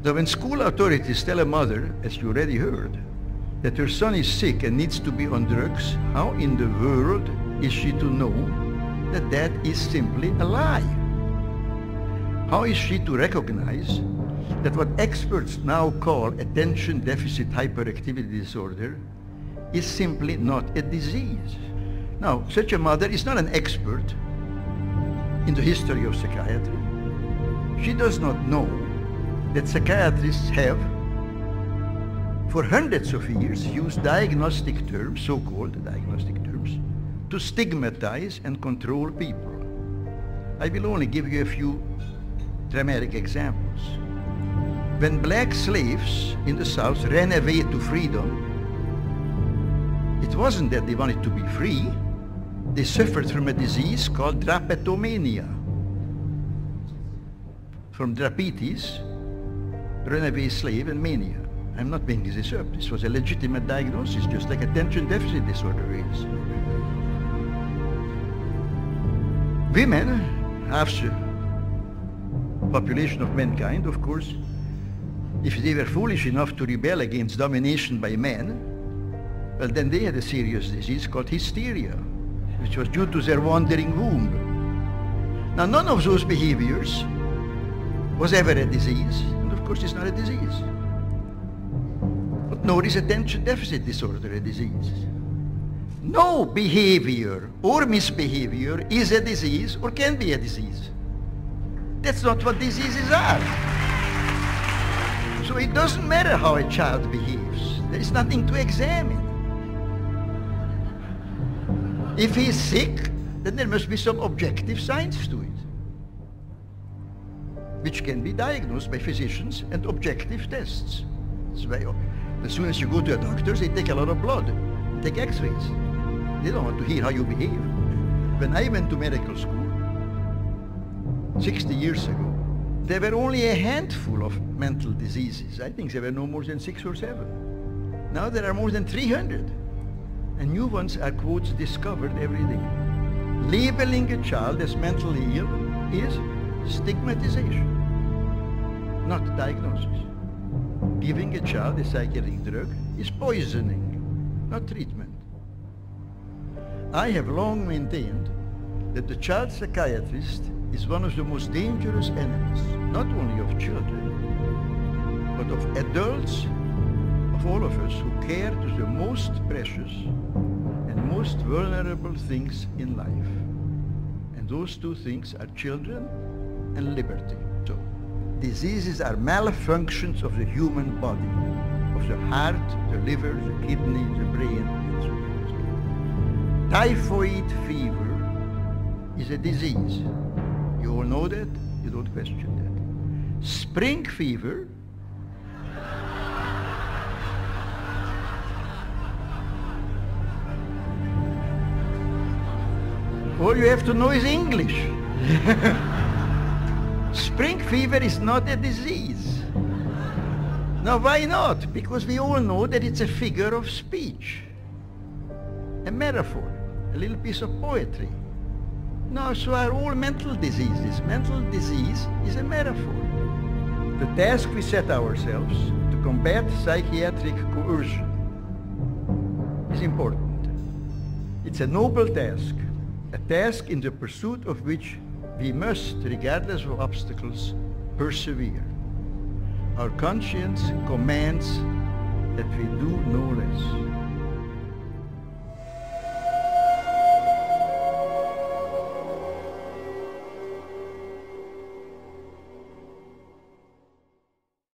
So when school authorities tell a mother, as you already heard, that her son is sick and needs to be on drugs, how in the world is she to know that that is simply a lie? How is she to recognize that what experts now call attention deficit hyperactivity disorder is simply not a disease? Now, such a mother is not an expert in the history of psychiatry. She does not know that psychiatrists have, for hundreds of years, used diagnostic terms, so-called diagnostic terms, to stigmatize and control people. I will only give you a few dramatic examples. When black slaves in the South ran away to freedom, it wasn't that they wanted to be free. They suffered from a disease called drapetomania. From drapetes, runaway slave, and mania. I'm not making this up. This was a legitimate diagnosis, just like attention deficit disorder is. Women, half the population of mankind, of course, if they were foolish enough to rebel against domination by men, well, then they had a serious disease called hysteria, which was due to their wandering womb. Now, none of those behaviors was ever a disease, and of course it's not a disease. But nor is attention deficit disorder a disease. No behavior or misbehavior is a disease or can be a disease. That's not what diseases are. So it doesn't matter how a child behaves. There is nothing to examine. If he's sick, then there must be some objective science to it, which can be diagnosed by physicians and objective tests. That's why as soon as you go to a doctor, they take a lot of blood, take x-rays. They don't want to hear how you behave. When I went to medical school 60 years ago, there were only a handful of mental diseases. I think there were no more than 6 or 7. Now there are more than 300. And new ones are, quotes, discovered every day. Labeling a child as mentally ill is stigmatization, not diagnosis. Giving a child a psychiatric drug is poisoning, not treatment. I have long maintained that the child psychiatrist is one of the most dangerous enemies, not only of children, but of adults, of all of us who care to the most precious and most vulnerable things in life. And those two things are children and liberty. So, diseases are malfunctions of the human body, of the heart, the liver, the kidney, the brain, and so on. Typhoid fever is a disease. You all know that, you don't question that. Spring fever all you have to know is English. Spring fever is not a disease. Now why not? Because we all know that it's a figure of speech, a metaphor, a little piece of poetry. Now, so are all mental diseases. Mental disease is a metaphor. The task we set ourselves to combat psychiatric coercion is important. It's a noble task. A task in the pursuit of which we must, regardless of obstacles, persevere. Our conscience commands that we do no less.